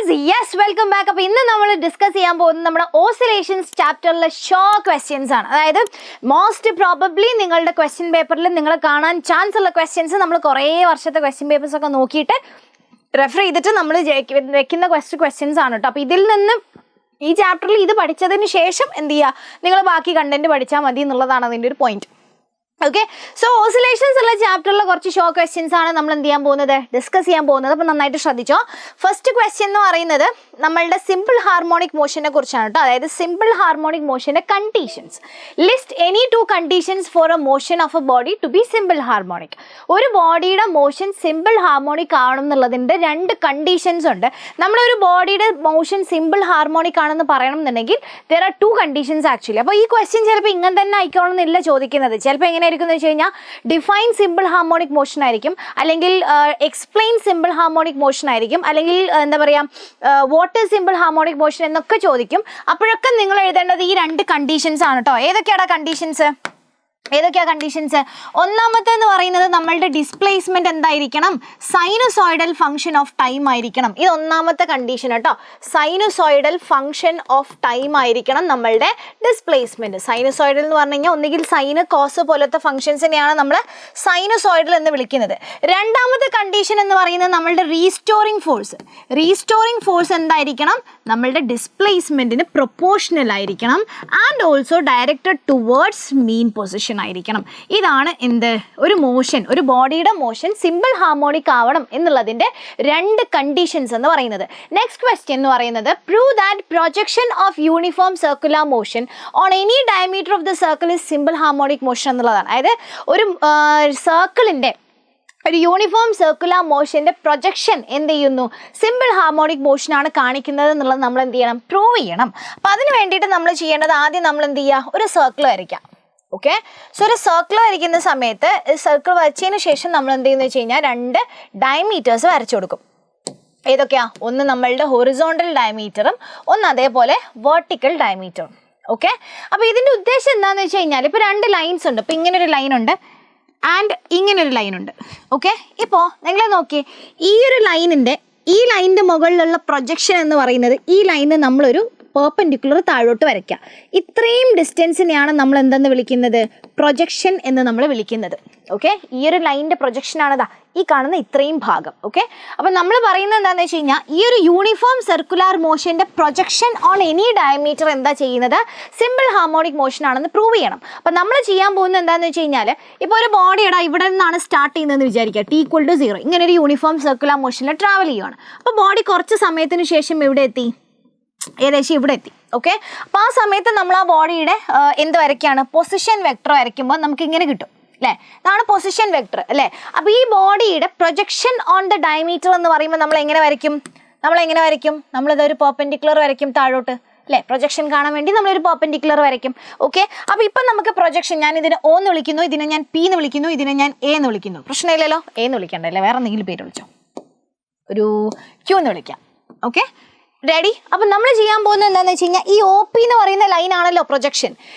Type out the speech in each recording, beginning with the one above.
Guys, yes, welcome back. അപ്പോൾ ഇന്ന് നമ്മൾ ഡിസ്കസ് ചെയ്യാൻ പോകുന്നത് നമ്മുടെ ഓസിലേഷൻസ് ചാപ്റ്ററിലെ ഷോ ക്വസ്റ്റ്യൻസ് ആണ്. അതായത് മോസ്റ്റ് പ്രോബബ്ലി നിങ്ങളുടെ ക്വസ്റ്റ്യൻ പേപ്പറിൽ നിങ്ങൾ കാണാൻ ചാൻസ് ഉള്ള ക്വസ്റ്റ്യൻസ് നമ്മൾ കുറേ വർഷത്തെ ക്വസ്റ്റ്യൻ പേപ്പേഴ്സ് ഒക്കെ നോക്കിയിട്ട് റെഫർ ചെയ്തിട്ട് നമ്മൾ വെക്കുന്ന ക്വസ്റ്റ്യൻസ് ആണ് കേട്ടോ. അപ്പോൾ ഇതിൽ നിന്ന് ഈ ചാപ്റ്ററിൽ ഇത് പഠിച്ചതിന് ശേഷം എന്ത് ചെയ്യുക, നിങ്ങൾ ബാക്കി കണ്ടന്റ് പഠിച്ചാൽ മതി എന്നുള്ളതാണ് അതിൻ്റെ ഒരു പോയിന്റ്. ഓക്കെ, സോ ഓസിലേഷൻസ് ഉള്ള ചാപ്റ്ററിൽ കുറച്ച് ഷോ ക്വസ്റ്റ്യൻസ് ആണ് നമ്മൾ എന്ത് ചെയ്യാൻ പോകുന്നത്, ഡിസ്കസ് ചെയ്യാൻ പോകുന്നത്. അപ്പോൾ നന്നായിട്ട് ശ്രദ്ധിച്ചോ. ഫസ്റ്റ് ക്വസ്റ്റ്യൻ എന്ന് പറയുന്നത് നമ്മളുടെ സിമ്പിൾ ഹാർമോണിക് മോഷനെ കുറിച്ചാണ് കേട്ടോ. അതായത് സിമ്പിൾ ഹാർമോണിക് മോഷന്റെ conditions. List any two conditions for a motion of a body to be simple harmonic. ഒരു ബോഡിയുടെ മോഷൻ സിമ്പിൾ ഹാർമോണിക് ആവണം എന്നുള്ളതിൻ്റെ രണ്ട് കണ്ടീഷൻസ് ഉണ്ട്. നമ്മുടെ ഒരു ബോഡിയുടെ മോഷൻ സിമ്പിൾ ഹാർമോണിക് ആണെന്ന് പറയണം എന്നുണ്ടെങ്കിൽ there are to conditions actually. അപ്പോൾ ഈ ക്വസ്റ്റ്യൻ ചിലപ്പോൾ ഇങ്ങനെ തന്നെ ആയിക്കോണമെന്നില്ല ചോദിക്കുന്നത്. ചിലപ്പോൾ എങ്ങനെ എന്ന് വെച്ച് കഴിഞ്ഞാൽ ഡിഫൈൻ സിമ്പിൾ ഹാർമോണിക് മോഷൻ ആയിരിക്കും, അല്ലെങ്കിൽ എക്സ്പ്ലെയിൻ സിമ്പിൾ ഹാർമോണിക് മോഷൻ ആയിരിക്കും, അല്ലെങ്കിൽ എന്താ പറയുക what is simple harmonic motion എന്നൊക്കെ ചോദിക്കും. അപ്പോഴൊക്കെ നിങ്ങൾ എഴുതേണ്ടത് ഈ രണ്ട് കണ്ടീഷൻസ് ആണ് കേട്ടോ. ഏതൊക്കെയാണ് കണ്ടീഷൻസ്? ഒന്നാമത്തെന്ന് പറയുന്നത് നമ്മളുടെ ഡിസ്പ്ലേസ്മെന്റ് എന്തായിരിക്കണം, സൈനുസോയിഡൽ ഫംഗ്ഷൻ ഓഫ് ടൈം ആയിരിക്കണം. ഇത് ഒന്നാമത്തെ കണ്ടീഷൻ കേട്ടോ. സൈനുസോയിഡൽ ഫംഗ്ഷൻ ഓഫ് ടൈം ആയിരിക്കണം നമ്മളുടെ ഡിസ്പ്ലേസ്മെന്റ്. സൈനുസോയിഡൽ എന്ന് പറഞ്ഞു കഴിഞ്ഞാൽ ഒന്നുകിൽ സൈന് കോസ് പോലത്തെ ഫംഗ്ഷൻസിനെയാണ് നമ്മൾ സൈനുസോയിഡൽ എന്ന് വിളിക്കുന്നത്. രണ്ടാമത്തെ കണ്ടീഷൻ എന്ന് പറയുന്നത് നമ്മളുടെ റീസ്റ്റോറിംഗ് ഫോഴ്സ്. റീസ്റ്റോറിംഗ് ഫോഴ്സ് എന്തായിരിക്കണം, നമ്മളുടെ ഡിസ്പ്ലേസ്മെന്റിന് പ്രൊപ്പോർഷണൽ ആയിരിക്കണം and also directed towards mean position ആയിരിക്കണം. ഇതാണ് എന്ത്, ഒരു മോഷൻ, ഒരു ബോഡിയുടെ മോഷൻ സിമ്പിൾ ഹാർമോണിക് ആവണം എന്നുള്ളതിന്റെ രണ്ട് കണ്ടീഷൻസ് എന്ന് പറയുന്നത്. നെക്സ്റ്റ് ക്വസ്റ്റ്യൻ എന്ന് പറയുന്നത് prove that projection of uniform circular motion on any diameter of the circle is simple harmonic motion എന്നുള്ളതാണ്. അതായത് ഒരു സർക്കിളിന്റെ, ഒരു യൂണിഫോം സർക്കുലർ മോഷന്റെ പ്രൊജക്ഷൻ എന്ത് ചെയ്യുന്നു, സിമ്പിൾ ഹാർമോണിക് മോഷനാണ് കാണിക്കുന്നത് എന്നുള്ളത് നമ്മൾ എന്ത് ചെയ്യണം, പ്രൂവ് ചെയ്യണം. അപ്പം അതിന് വേണ്ടിയിട്ട് നമ്മൾ ചെയ്യേണ്ടത് ആദ്യം നമ്മൾ എന്ത് ചെയ്യുക, ഒരു സർക്കിൾ വരയ്ക്കാം. ഓക്കെ, സോ ഒരു സർക്കിൾ വരയ്ക്കുന്ന സമയത്ത് സർക്കിൾ വരച്ചതിന് ശേഷം നമ്മൾ എന്ത് ചെയ്യുന്നത് വെച്ച് കഴിഞ്ഞാൽ രണ്ട് ഡയമീറ്റേഴ്സ് വരച്ചു കൊടുക്കും. ഏതൊക്കെയാ? ഒന്ന് നമ്മളുടെ ഹൊറിസോണ്ടൽ ഡയമീറ്ററും ഒന്ന് അതേപോലെ വെർട്ടിക്കൽ ഡയമീറ്ററും. ഓക്കെ, അപ്പോൾ ഇതിൻ്റെ ഉദ്ദേശം എന്താണെന്ന് വെച്ച് കഴിഞ്ഞാൽ ഇപ്പോൾ രണ്ട് ലൈൻസ് ഉണ്ട്. ഇപ്പോൾ ഇങ്ങനൊരു ലൈൻ ഉണ്ട് ആൻഡ് ഇങ്ങനൊരു ലൈൻ ഉണ്ട്. ഓക്കെ, ഇപ്പോൾ നിങ്ങൾ നോക്കിയേ, ഈ ഒരു ലൈനിൻ്റെ, ഈ ലൈനിൻ്റെ മുകളിലുള്ള പ്രൊജക്ഷൻ എന്ന് പറയുന്നത് ഈ ലൈന് നമ്മളൊരു പെർപെൻഡിക്കുലർ താഴോട്ട് വരയ്ക്കുക. ഇത്രയും ഡിസ്റ്റൻസിനെയാണ് നമ്മൾ എന്തെന്ന് വിളിക്കുന്നത്, പ്രൊജക്ഷൻ എന്ന് നമ്മൾ വിളിക്കുന്നത്. ഓക്കെ, ഈ ഒരു ലൈനിൻ്റെ പ്രൊജക്ഷനാണിതാ ഈ കാണുന്ന ഇത്രയും ഭാഗം. ഓക്കെ, അപ്പം നമ്മൾ പറയുന്നത് എന്താണെന്ന് വെച്ച് കഴിഞ്ഞാൽ ഈ ഒരു യൂണിഫോം സർക്കുലർ മോഷൻ്റെ പ്രൊജക്ഷൻ ഓൺ എനി ഡയമീറ്റർ എന്താ ചെയ്യുന്നത്, സിമ്പിൾ ഹാർമോണിക് മോഷൻ ആണെന്ന് പ്രൂവ് ചെയ്യണം. അപ്പം നമ്മൾ ചെയ്യാൻ പോകുന്നത് എന്താണെന്ന് വെച്ച് കഴിഞ്ഞാൽ ഇപ്പോൾ ഒരു ബോഡിയുടെ ഇവിടെ നിന്നാണ് സ്റ്റാർട്ട് ചെയ്യുന്നതെന്ന് വിചാരിക്കുക, T=0, ഇങ്ങനെ ഒരു യൂണിഫോം സർക്കുലർ മോഷനിൽ ട്രാവൽ ചെയ്യുകയാണ്. അപ്പോൾ ബോഡി കുറച്ച് സമയത്തിന് ശേഷം എവിടെ എത്തി, ഏകദേശം ഇവിടെ എത്തി. ഓക്കെ, അപ്പോൾ ആ സമയത്ത് നമ്മൾ ആ ബോഡിയുടെ എന്ത് വരയ്ക്കുകയാണ്, പൊസിഷൻ വെക്ടർ വരയ്ക്കുമ്പോൾ നമുക്ക് ഇങ്ങനെ കിട്ടും അല്ലേ, ഇതാണ് പൊസിഷൻ വെക്ടർ അല്ലേ. അപ്പോൾ ഈ ബോഡിയുടെ പ്രൊജക്ഷൻ ഓൺ ദ ഡയമീറ്റർ എന്ന് പറയുമ്പോൾ നമ്മൾ എങ്ങനെ വരയ്ക്കും, നമ്മളിതൊരു പെർപെൻഡിക്കുലർ വരയ്ക്കും താഴോട്ട് അല്ലേ, പ്രൊജക്ഷൻ കാണാൻ വേണ്ടി നമ്മളൊരു പെർപെൻഡിക്കുലർ വരയ്ക്കും. ഓക്കെ, അപ്പോൾ ഇപ്പം നമുക്ക് പ്രൊജക്ഷൻ, ഞാൻ ഇതിനെ O എന്ന് വിളിക്കുന്നു, ഇതിനെ ഞാൻ P എന്ന് വിളിക്കുന്നു, ഇതിനെ ഞാൻ A എന്ന് വിളിക്കുന്നു. പ്രശ്നമില്ലല്ലോ, A എന്ന് വിളിക്കണ്ടല്ലേ, വേറെ എന്തെങ്കിലും പേര് വിളിച്ചോ, ഒരു Q എന്ന് വിളിക്കാം. Okay, ready? അപ്പം നമ്മൾ ചെയ്യാൻ പോകുന്നത് എന്താണെന്ന് വെച്ച് കഴിഞ്ഞാൽ ഈ OP എന്ന് പറയുന്ന ലൈൻ ആണല്ലോ പ്രൊജക്ഷൻ.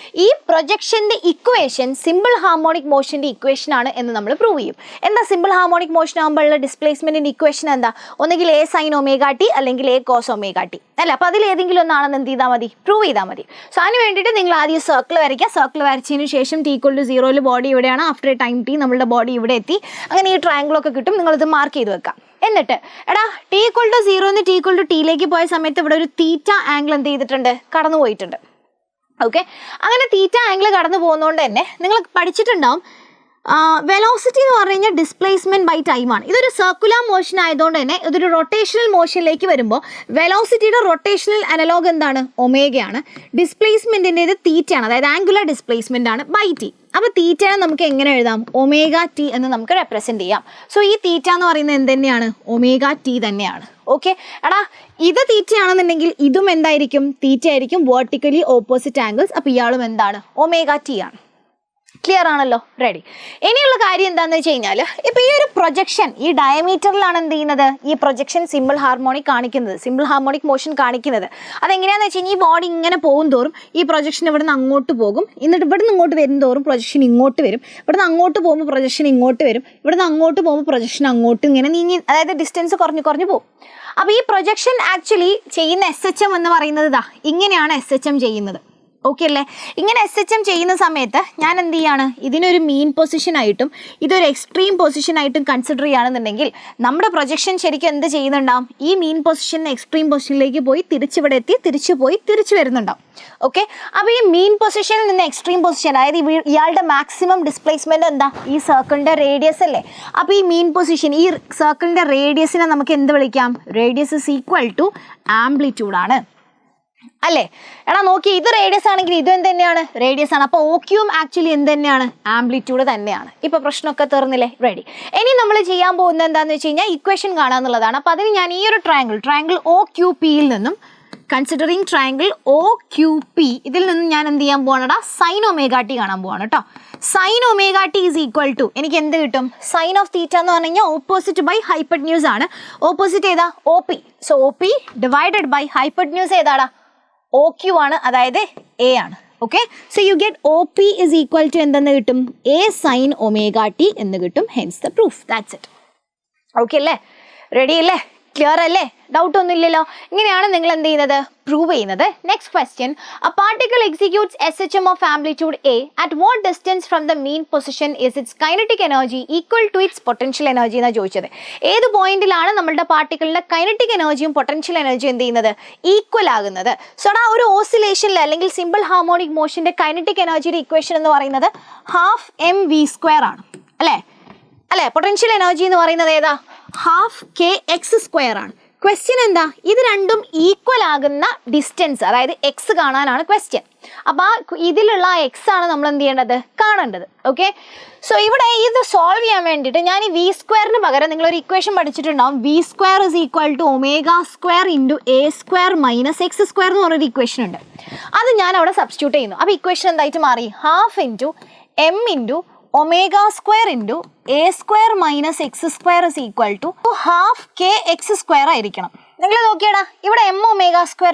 ഈ പ്രൊജക്ഷൻ്റെ ഇക്വേഷൻ സിമ്പിൾ ഹാർമോണിക് മോഷൻ്റെ ഇക്വേഷൻ ആണ് എന്ന് നമ്മൾ പ്രൂവ് ചെയ്യും. എന്താ സിമ്പിൾ ഹാർമോണിക് മോഷൻ ആകുമ്പോഴുള്ള ഡിസ്പ്ലേസ്മെൻറ്റിൻ്റെ ഇക്വേഷൻ എന്താ, ഒന്നുകിൽ A sin ωt അല്ലെങ്കിൽ A cos ωt അല്ല. അപ്പോൾ അതിൽ ഏതെങ്കിലും ഒന്നാണെന്ന് എന്ത് ചെയ്താൽ മതി, പ്രൂവ് ചെയ്താൽ മതി. സോ അതിന് വേണ്ടിയിട്ട് നിങ്ങൾ ആദ്യം സർക്കിൾ വരയ്ക്കുക. സർക്കിൾ വരച്ചതിന് ശേഷം T=0 ബോഡി ഇവിടെയാണ്, ആഫ്റ്റർ എ ടൈം T നമ്മളുടെ ബോഡി ഇവിടെ എത്തി. അങ്ങനെ ഈ ട്രയാങ്കിളൊക്കെ കിട്ടും, നിങ്ങളിത് മാർക്ക് ചെയ്ത് വെക്കാം. എന്നിട്ട് എടാ T=0 T പോയ സമയത്ത് ഇവിടെ ഒരു തീറ്റ ആംഗിൾ എന്ത് ചെയ്തിട്ടുണ്ട്, കടന്നു പോയിട്ടുണ്ട്. ഓക്കെ, അങ്ങനെ തീറ്റ ആംഗിൾ കടന്നു പോകുന്നതുകൊണ്ട് തന്നെ നിങ്ങൾ പഠിച്ചിട്ടുണ്ടാവും വെലോസിറ്റി എന്ന് പറഞ്ഞു കഴിഞ്ഞാൽ ഡിസ്പ്ലേസ്മെൻറ്റ് ബൈ ടൈമാണ്. ഇതൊരു സർക്കുലർ മോഷൻ ആയതുകൊണ്ട് തന്നെ ഇതൊരു റൊട്ടേഷണൽ മോഷനിലേക്ക് വരുമ്പോൾ വെലോസിറ്റിയുടെ റൊട്ടേഷണൽ അനലോഗ് എന്താണ്, ഒമേഗയാണ്. ഡിസ്പ്ലേസ്മെൻറ്റിൻ്റേത് തീറ്റയാണ്, അതായത് ആംഗുലർ ഡിസ്പ്ലേസ്മെൻ്റ് ആണ് ബൈ ടി. അപ്പോൾ തീറ്റയെ നമുക്ക് എങ്ങനെ എഴുതാം, ωt എന്ന് നമുക്ക് റെപ്രസെൻറ്റ് ചെയ്യാം. സോ ഈ തീറ്റ എന്ന് പറയുന്നത് എന്ത് തന്നെയാണ്, ωt തന്നെയാണ്. ഓക്കെ, എടാ ഇത് തീറ്റയാണെന്നുണ്ടെങ്കിൽ ഇതും എന്തായിരിക്കും, തീറ്റ ആയിരിക്കും, വെർട്ടിക്കലി ഓപ്പോസിറ്റ് ആംഗിൾസ്. അപ്പോൾ ഇയാളും എന്താണ്, ωt ആണ്. ക്ലിയർ ആണല്ലോ? റെഡി. ഇനിയുള്ള കാര്യം എന്താണെന്ന് വെച്ച് കഴിഞ്ഞാൽ ഇപ്പോൾ ഈ ഒരു പ്രൊജക്ഷൻ ഈ ഡയമീറ്ററിലാണ് എന്ത് ചെയ്യുന്നത്, ഈ പ്രൊജക്ഷൻ സിമ്പിൾ ഹാർമോണിക് കാണിക്കുന്നത്, സിമ്പിൾ ഹാർമോണിക് മോഷൻ കാണിക്കുന്നത്. അതെങ്ങനെയാണെന്ന് വെച്ച് കഴിഞ്ഞാൽ ഈ ബോഡി ഇങ്ങനെ പോകും തോറും ഈ പ്രൊജക്ഷൻ ഇവിടുന്ന് അങ്ങോട്ട് പോകും, എന്നിട്ട് ഇവിടുന്ന് ഇങ്ങോട്ട് വരും തോറും പ്രൊജക്ഷൻ ഇങ്ങോട്ട് വരും, ഇവിടുന്ന് അങ്ങോട്ട് പോകുമ്പോൾ പ്രൊജക്ഷൻ ഇങ്ങോട്ട് വരും, ഇവിടുന്ന് അങ്ങോട്ട് പോകുമ്പോൾ പ്രൊജക്ഷൻ അങ്ങോട്ട് ഇങ്ങനെ നീങ്ങി, അതായത് ഡിസ്റ്റൻസ് കുറഞ്ഞ് കുറഞ്ഞ് പോകും. അപ്പോൾ ഈ പ്രൊജക്ഷൻ ആക്ച്വലി ചെയ്യുന്ന SHM എന്ന് പറയുന്നത് ഇതാ ഇങ്ങനെയാണ് SHM ചെയ്യുന്നത്. ഓക്കെ അല്ലേ? ഇങ്ങനെ SHM ചെയ്യുന്ന സമയത്ത് ഞാൻ എന്ത് ചെയ്യാണ്, ഇതിനൊരു മീൻ പൊസിഷനായിട്ടും ഇതൊരു എക്സ്ട്രീം പൊസിഷനായിട്ടും കൺസിഡർ ചെയ്യുകയാണെന്നുണ്ടെങ്കിൽ നമ്മുടെ പ്രൊജക്ഷൻ ശരിക്കും എന്ത് ചെയ്യുന്നുണ്ടാവും, ഈ മീൻ പൊസിഷൻ എക്സ്ട്രീം പൊസിഷനിലേക്ക് പോയി തിരിച്ചിവിടെ എത്തി തിരിച്ചു പോയി തിരിച്ചു വരുന്നുണ്ടാവും. ഓക്കെ, അപ്പോൾ ഈ മീൻ പൊസിഷനിൽ നിന്ന് എക്സ്ട്രീം പൊസിഷൻ, അതായത് ഇയാളുടെ മാക്സിമം ഡിസ്പ്ലേസ്മെൻറ്റ് എന്താ, ഈ സർക്കിളിൻ്റെ റേഡിയസ് അല്ലേ. അപ്പോൾ ഈ മീൻ പൊസിഷൻ, ഈ സർക്കിളിൻ്റെ റേഡിയസിനെ നമുക്ക് എന്ത് വിളിക്കാം, റേഡിയസ് ഇസ് ഈക്വൽ ടു ആംപ്ലിറ്റ്യൂഡാണ് അല്ലേ. എടാ നോക്കി, ഇത് റേഡിയസ് ആണെങ്കിൽ ഇതും എന്ത് തന്നെയാണ്, റേഡിയസ് ആണ്. അപ്പോൾ OQയും ആക്ച്വലി എന്ത് തന്നെയാണ്, ആംപ്ലിറ്റ്യൂഡ് തന്നെയാണ്. ഇപ്പോൾ പ്രശ്നമൊക്കെ തീർന്നില്ലേ? റെഡി. ഇനി നമ്മൾ ചെയ്യാൻ പോകുന്നത് എന്താണെന്ന് വെച്ച് കഴിഞ്ഞാൽ ഇക്വേഷൻ കാണാന്നുള്ളതാണ്. അപ്പോൾ അതിന് ഞാൻ ഈ ഒരു ട്രയാങ്കിൾ OQPയിൽ നിന്നും കൺസിഡറിങ് ട്രയാങ്കിൾ OQP ഇതിൽ നിന്നും ഞാൻ എന്ത് ചെയ്യാൻ പോവാണെടാ, സൈൻ ഒമേഗ ടി കാണാൻ പോവാണ് കേട്ടോ. Sine omega t is equal to എനിക്ക് എന്ത് കിട്ടും, സൈൻ ഓഫ് തീറ്റ എന്ന് പറഞ്ഞു കഴിഞ്ഞാൽ ഓപ്പോസിറ്റ് ബൈ ഹൈപ്പട്ന്യൂസ് ആണ്. ഓപ്പോസിറ്റ് ഏതാ, OP. So OP divided by hypotenuse ഏതാടാ, OQ ആണ്, അതായത് A ആണ്. Okay, so you get OP is equal to എന്തെന്ന് കിട്ടും, A സൈൻ ഒമേഗ ടി എന്ന് കിട്ടും. Hence the proof. That's it. Okay അല്ലേ? റെഡി അല്ലേ? ക്ലിയർ അല്ലേ? ഡൗട്ട് ഒന്നും ഇല്ലല്ലോ? ഇങ്ങനെയാണ് നിങ്ങൾ എന്ത് ചെയ്യുന്നത്, പ്രൂവ് ചെയ്യുന്നത്. Next question, a particle executes SHM of amplitude A at what distance from the mean position is its kinetic energy equal to its potential energy എന്നാണ് ചോദിച്ചത്. ഏത് പോയിന്റിലാണ് നമ്മളുടെ പാർട്ടിക്കിളിന്റെ കൈനറ്റിക് എനർജിയും പൊട്ടൻഷ്യൽ എനർജിയും എന്ത് ചെയ്യുന്നത്, ഈക്വൽ ആകുന്നത്? സോ ആ ഒരു ഓസിലേഷനിൽ അല്ലെങ്കിൽ സിമ്പിൾ ഹാർമോണിക് മോഷന്റെ കൈനറ്റിക് എനർജിയുടെ ഇക്വേഷൻ എന്ന് പറയുന്നത് ½ ആണ് അല്ലേ? പൊട്ടൻഷ്യൽ എനർജി എന്ന് പറയുന്നത് ഏതാ, ½ ആണ്. ക്വസ്റ്റ്യൻ എന്താ, ഇത് രണ്ടും ഈക്വൽ ആകുന്ന ഡിസ്റ്റൻസ്, അതായത് എക്സ് കാണാനാണ് ക്വസ്റ്റ്യൻ. അപ്പോൾ ഇതിലുള്ള എക്സ് ആണ് നമ്മൾ എന്ത് ചെയ്യേണ്ടത്, കാണേണ്ടത്. ഓക്കെ, സോ ഇവിടെ ഇത് സോൾവ് ചെയ്യാൻ വേണ്ടിയിട്ട് ഞാൻ ഈ V² പകരം നിങ്ങളൊരു ഇക്വേഷൻ പഠിച്ചിട്ടുണ്ടാവും. V² is equal to ω² into A² minus X² എന്ന് പറഞ്ഞൊരു ഇക്വേഷൻ ഉണ്ട്. അത് ഞാൻ അവിടെ സബ്സ്റ്റിറ്റ്യൂട്ട് ചെയ്യുന്നു. അപ്പോൾ ഇക്വേഷൻ എന്തായിട്ട് മാറി, ½ into M into ω² into A² minus X² is equal to ½ ആയിരിക്കണം. നിങ്ങൾ നോക്കിയടാ, ഇവിടെ M ω²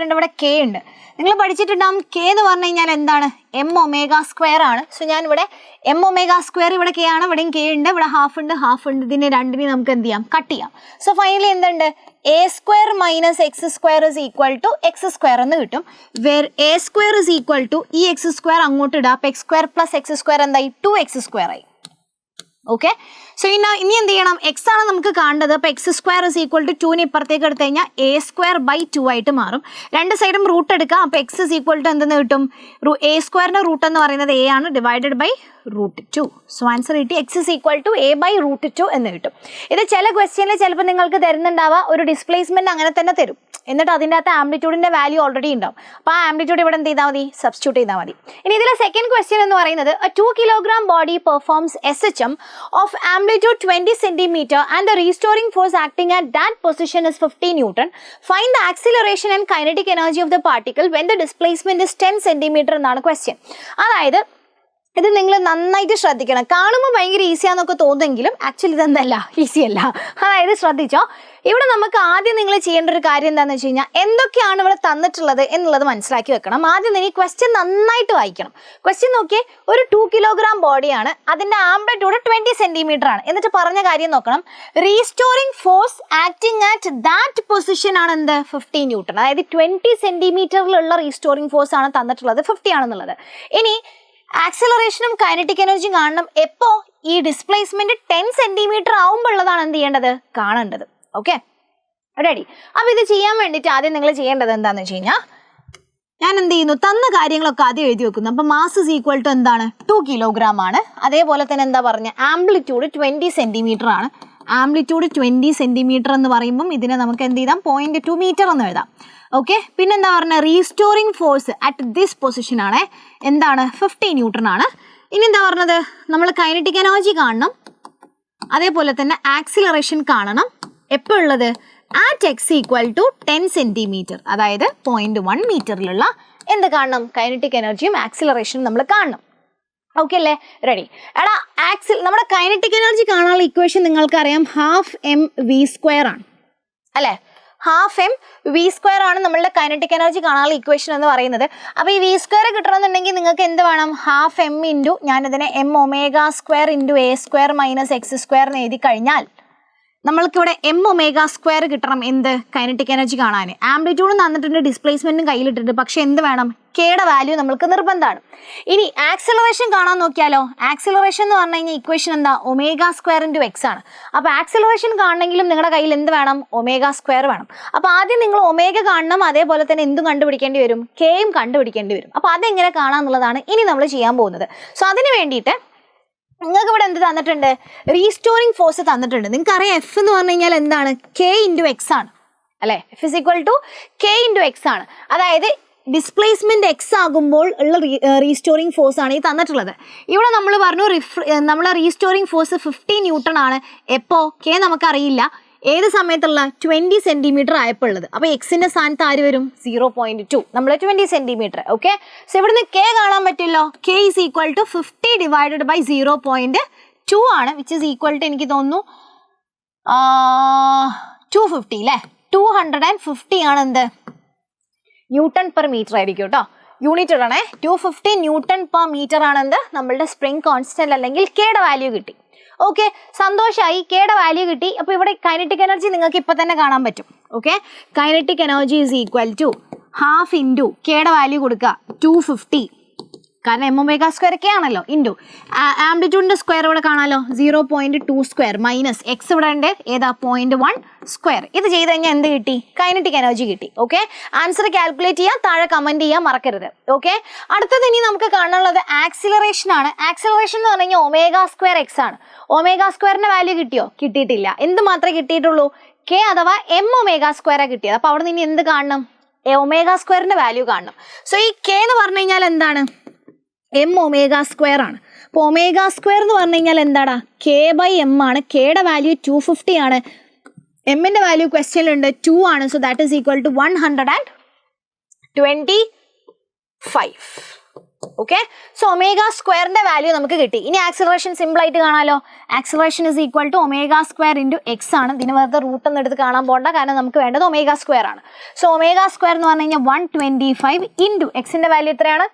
ഉണ്ട്, ഇവിടെ K ഉണ്ട്. നിങ്ങൾ പഠിച്ചിട്ടുണ്ടാവും K എന്ന് പറഞ്ഞു കഴിഞ്ഞാൽ എന്താണ്, M ω² ആണ്. സോ ഞാൻ ഇവിടെ M ω² ഇവിടെ K ആണ്, ഇവിടെയും K ഉണ്ട്, ഇവിടെ ഹാഫ് ഉണ്ട്. ഇതിനെ രണ്ടിനെയും നമുക്ക് എന്ത് ചെയ്യാം, കട്ട് ചെയ്യാം. സോ ഫൈനലി എന്തുണ്ട്, A² minus X² is equal to X² എന്ന് കിട്ടും. Where A² is equal to ഈ X² അങ്ങോട്ട് ഇടാം. അപ്പോൾ X² പ്ലസ് X² എന്തായി, 2X² ആയി. ഓക്കെ, സോ ഇനി എന്ത് ചെയ്യണം, എക്സ് ആണ് നമുക്ക് കാണേണ്ടത്. അപ്പോൾ X² ഇസ് ഈക്വൽ ടു 2നെ ഇപ്പുറത്തേക്ക് എടുത്തു കഴിഞ്ഞാൽ A²/2 ആയിട്ട് മാറും. രണ്ട് സൈഡും റൂട്ട് എടുക്കുക. അപ്പോൾ X ഇസ് ഈക്വൽ ടു എന്തെന്ന് കിട്ടും, A² റൂട്ട് എന്ന് പറയുന്നത് A ആണ്, ഡിവൈഡഡ് ബൈ √2. സോ ആൻസർ കിട്ടി, X is equal to A/√2 എന്ന് കിട്ടും. ഇത് ചില ക്വസ്റ്റ്യനിൽ ചിലപ്പോൾ നിങ്ങൾക്ക് തരുന്നുണ്ടാവുക ഒരു ഡിസ്പ്ലേസ്മെന്റ് അങ്ങനെ തന്നെ തരും, എന്നിട്ട് അതിൻ്റെ അകത്ത് ആംപ്ലിറ്റ്യൂഡിന്റെ വാല്യൂ ഓൾറെഡി ഉണ്ടാവും. അപ്പോൾ ആ ആംപ്ലിറ്റ്യൂഡ് ഇവിടെ എന്ത് ചെയ്താൽ മതി, സബ്സ്റ്റിറ്റ്യൂട്ട് ചെയ്താൽ മതി. ഇനി ഇതിലെ സെക്കൻഡ് ക്വസ്റ്റ്യൻ എന്ന് പറയുന്നത്, A 2 kilogram body performs SHM of amplitude 20 centimeter and the restoring force acting at that position is 50 Newton. Find the acceleration and kinetic energy of the particle when the displacement is 10 centimeter എന്നാണ് question. അതായത് ഇത് നിങ്ങൾ നന്നായിട്ട് ശ്രദ്ധിക്കണം. കാണുമ്പോൾ ഭയങ്കര ഈസിയാന്നൊക്കെ തോന്നുമെങ്കിലും actually ഇതെന്തല്ല, easy അല്ല. അതായത് ശ്രദ്ധിച്ചോ, ഇവിടെ നമുക്ക് ആദ്യം നിങ്ങൾ ചെയ്യേണ്ട ഒരു കാര്യം എന്താണെന്ന് വെച്ച് കഴിഞ്ഞാൽ എന്തൊക്കെയാണ് ഇവിടെ തന്നിട്ടുള്ളത് എന്നുള്ളത് മനസ്സിലാക്കി വെക്കണം. ആദ്യം നിങ്ങൾ ഈ ക്വസ്റ്റ്യൻ നന്നായിട്ട് വായിക്കണം. ക്വസ്റ്റ്യൻ നോക്കിയേ, ഒരു 2 kilogram ബോഡിയാണ്, അതിൻ്റെ ആംപ്ലിറ്റ്യൂഡ് 20 centimeter ആണ്. എന്നിട്ട് പറഞ്ഞ കാര്യം നോക്കണം, restoring force acting at that position ആണ് എന്ത്, 50 Newton. അതായത് 20 centimeterലുള്ള റീസ്റ്റോറിംഗ് ഫോഴ്സ് ആണ് തന്നിട്ടുള്ളത്, 50 ആണെന്നുള്ളത്. ഇനി ആക്സിലറേഷനും കൈനറ്റിക് എനർജിയും കാണണം. എപ്പോ, ഈ ഡിസ്പ്ലേസ്മെന്റ് 10 centimeter ആവുമ്പോഴുള്ളതാണ് എന്ത് ചെയ്യേണ്ടത്, കാണേണ്ടത്. Okay, ready. അപ്പോൾ ഇത് ചെയ്യാൻ വേണ്ടിയിട്ട് ആദ്യം നിങ്ങൾ ചെയ്യേണ്ടത് എന്താണെന്ന് വെച്ച് കഴിഞ്ഞാൽ, ഞാൻ എന്ത് ചെയ്യുന്നു, തന്ന കാര്യങ്ങളൊക്കെ ആദ്യം എഴുതി വെക്കുന്നു. അപ്പോൾ മാസ് ഇസ് ഈക്വൽ ടു എന്താണ്, 2 kilogram ആണ്. അതേപോലെ തന്നെ എന്താ പറഞ്ഞ, ആംപ്ലിറ്റ്യൂഡ് 20 centimeter ആണ്. ആംപ്ലിറ്റ്യൂഡ് 20 centimeter എന്ന് പറയുമ്പം ഇതിനെ നമുക്ക് എന്ത് ചെയ്താം, 0.2 meter എന്ന് എഴുതാം. ഓക്കെ, പിന്നെന്താ പറഞ്ഞ, restoring force at this position ആണ്, എന്താണ്, 50 Newton ആണ്. ഇനി എന്താ പറഞ്ഞത്, നമ്മൾ കൈനറ്റിക് എനർജി കാണണം, അതേപോലെ തന്നെ ആക്സിലറേഷൻ കാണണം. എപ്പോൾ ഉള്ളത്, ആറ്റ് X ഈക്വൽ ടു 10 centimeter, അതായത് 0.1 meterലുള്ള എന്ത് കാണണം, കൈനറ്റിക് എനർജിയും ആക്സിലറേഷനും നമ്മൾ കാണണം. ഓക്കെ അല്ലേ? റെഡി. എടാ ആക്സിൽ നമ്മുടെ കൈനറ്റിക് എനർജി കാണാനുള്ള ഇക്വേഷൻ നിങ്ങൾക്കറിയാം, ഹാഫ് എം വി സ്ക്വയർ ആണ് അല്ലേ? ഹാഫ് എം വി സ്ക്വയർ ആണ് നമ്മളുടെ കൈനറ്റിക് എനർജി കാണാനുള്ള ഇക്വേഷൻ എന്ന് പറയുന്നത്. അപ്പോൾ ഈ വി സ്ക്വയർ കിട്ടണമെന്നുണ്ടെങ്കിൽ നിങ്ങൾക്ക് എന്ത് വേണം? ഹാഫ് എം ഇൻറ്റു ഞാനിതിനെ M omega square into A square minus X square എന്ന് എഴുതി കഴിഞ്ഞാൽ നമ്മൾക്കിവിടെ എം ഒമേഗ സ്ക്വയർ കിട്ടണം. എന്ത്? കൈനറ്റിക് എനർജി കാണാൻ. ആംപ്ലിറ്റ്യൂഡും തന്നിട്ടുണ്ട്, ഡിസ്പ്ലേസ്മെന്റും കയ്യിലിട്ടിട്ടുണ്ട്. പക്ഷെ എന്ത് വേണം? കെയുടെ വാല്യൂ നമ്മൾക്ക് നിർബന്ധമാണ്. ഇനി ആക്സിലറേഷൻ കാണാൻ നോക്കിയാലോ? ആക്സിലറേഷൻ എന്ന് പറഞ്ഞു കഴിഞ്ഞാൽ ഇക്വേഷൻ എന്താ? ഒമേഗ സ്ക്വയർ ഇൻറ്റു എക്സ് ആണ്. അപ്പോൾ ആക്സിലറേഷൻ കാണണമെങ്കിലും നിങ്ങളുടെ കയ്യിൽ എന്ത് വേണം? ഒമേഗ സ്ക്വയർ വേണം. അപ്പോൾ ആദ്യം നിങ്ങൾ ഒമേഗ കാണണം, അതേപോലെ തന്നെ എന്തും കണ്ടുപിടിക്കേണ്ടി വരും? കെയും കണ്ടുപിടിക്കേണ്ടി വരും. അപ്പോൾ അതെങ്ങനെ കാണാമെന്നുള്ളതാണ് ഇനി നമ്മൾ ചെയ്യാൻ പോകുന്നത്. സോ അതിന് വേണ്ടിയിട്ട് നിങ്ങൾക്ക് ഇവിടെ എന്ത് തന്നിട്ടുണ്ട്? റീസ്റ്റോറിംഗ് ഫോഴ്സ് തന്നിട്ടുണ്ട്. നിങ്ങൾക്ക് അറിയാം എഫ് എന്ന് പറഞ്ഞു കഴിഞ്ഞാൽ എന്താണ്? കെ ഇൻറ്റു എക്സ് ആണ് അല്ലേ? F is equal to k into x ആണ്. അതായത് ഡിസ്പ്ലേസ്മെന്റ് എക്സ് ആകുമ്പോൾ ഉള്ള റീസ്റ്റോറിംഗ് ഫോഴ്സ് ആണ് ഈ തന്നിട്ടുള്ളത്. ഇവിടെ നമ്മൾ പറഞ്ഞു നമ്മളെ റീസ്റ്റോറിംഗ് ഫോഴ്സ് 50 ന്യൂട്ടൺ ആണ്. എപ്പോ? കെ നമുക്കറിയില്ല. ഏത് സമയത്തുള്ള? 20 സെന്റിമീറ്റർ ആയപ്പോൾ ഉള്ളത്. അപ്പോൾ എക്സിന്റെ സ്ഥാനത്ത് ആര് വരും? 0.2. നമ്മൾ 20 സെന്റിമീറ്റർ. ഓക്കെ. സോ ഇവിടുന്ന് കെ കാണാൻ പറ്റില്ലോ. K is equal to 50 divided by 0.2 ആണ്, വിച്ച് ഈസ് ഈക്വൽ ടു എനിക്ക് തോന്നുന്നു 250 അല്ലേ? 250 ആണ് എന്ത്? ന്യൂട്ടൺ പെർ മീറ്റർ ആയിരിക്കും കേട്ടോ. യൂണിറ്റ് ഇടണേ. 250 ന്യൂട്ടൺ പെർ മീറ്റർ ആണ് എന്ത്? നമ്മളുടെ സ്പ്രിംഗ് കോൺസ്റ്റന്റ് അല്ലെങ്കിൽ കെയുടെ വാല്യൂ കിട്ടി. ഓക്കെ, സന്തോഷമായി. കെയുടെ വാല്യൂ കിട്ടി. അപ്പോൾ ഇവിടെ കൈനറ്റിക് എനർജി നിങ്ങൾക്ക് ഇപ്പം തന്നെ കാണാൻ പറ്റും. Okay, kinetic energy is equal to half into കെയുടെ വാല്യൂ കൊടുക്കുക 250, കാരണം എം ഒമേഗ സ്ക്വയർ കെ ആണല്ലോ, ഇൻറ്റു ആംപ്ലിറ്റ്യൂഡിൻ്റെ സ്ക്വയർ ഇവിടെ കാണാമല്ലോ 0.2 സ്ക്വയർ മൈനസ് എക്സ് ഇവിടെ ഉണ്ട് ഏതാ 0.1 സ്ക്വയർ. ഇത് ചെയ്ത് കഴിഞ്ഞാൽ എന്ത് കിട്ടി? കൈനറ്റിക് എനർജി കിട്ടി. ഓക്കെ, ആൻസർ കാൽക്കുലേറ്റ് ചെയ്യാം, താഴെ കമൻറ്റ് ചെയ്യാൻ മറക്കരുത്. ഓക്കെ, അടുത്തത് ഇനി നമുക്ക് കാണാനുള്ളത് ആക്സിലറേഷൻ ആണ്. ആക്സിലറേഷൻ എന്ന് പറഞ്ഞു കഴിഞ്ഞാൽ ഒമേഗ സ്ക്വയർ എക്സ് ആണ്. ഒമേഗ സ്ക്വയറിന്റെ വാല്യൂ കിട്ടിയോ? കിട്ടിയിട്ടില്ല. എന്ത് മാത്രമേ കിട്ടിയിട്ടുള്ളൂ? കെ അഥവാ എം ഒമേഗ സ്ക്വയറാണ് കിട്ടിയത്. അപ്പോൾ അവിടെ നിന്ന് ഇനി എന്ത് കാണണം? ഒമേഗ സ്ക്വയറിന്റെ വാല്യൂ കാണണം. സോ ഈ കെ എന്ന് പറഞ്ഞു കഴിഞ്ഞാൽ എന്താണ്? എം ഒമേഗ സ്ക്വയർ ആണ്. അപ്പോൾ ഒമേഗ സ്ക്വയർ എന്ന് പറഞ്ഞു കഴിഞ്ഞാൽ എന്താടാ? കെ ബൈ എം ആണ്. കെയുടെ വാല്യൂ 250 ആണ്. എമ്മിൻ്റെ വാല്യൂ ക്വസ്റ്റ്യനിലുണ്ട് 2 ആണ്. So that is equal to 125. Okay, so omega സ്ക്വയറിന്റെ വാല്യൂ നമുക്ക് കിട്ടി. ഇനി ആക്സിലറേഷൻ സിമ്പിൾ ആയിട്ട് കാണാമല്ലോ. Acceleration is equal to omega square into x ആണ്. ഇതിന് വെറുതെ റൂട്ട് ഒന്നും എടുത്ത് കാണാൻ പോകണ്ട, കാരണം നമുക്ക് വേണ്ടത് ഒമേഗ സ്ക്വയർ ആണ്. സോ ഒമേഗ സ്ക്വയർ എന്ന് പറഞ്ഞു കഴിഞ്ഞാൽ 125 ഇൻറ്റു എക്സിന്റെ വാല്യൂ എത്രയാണ്?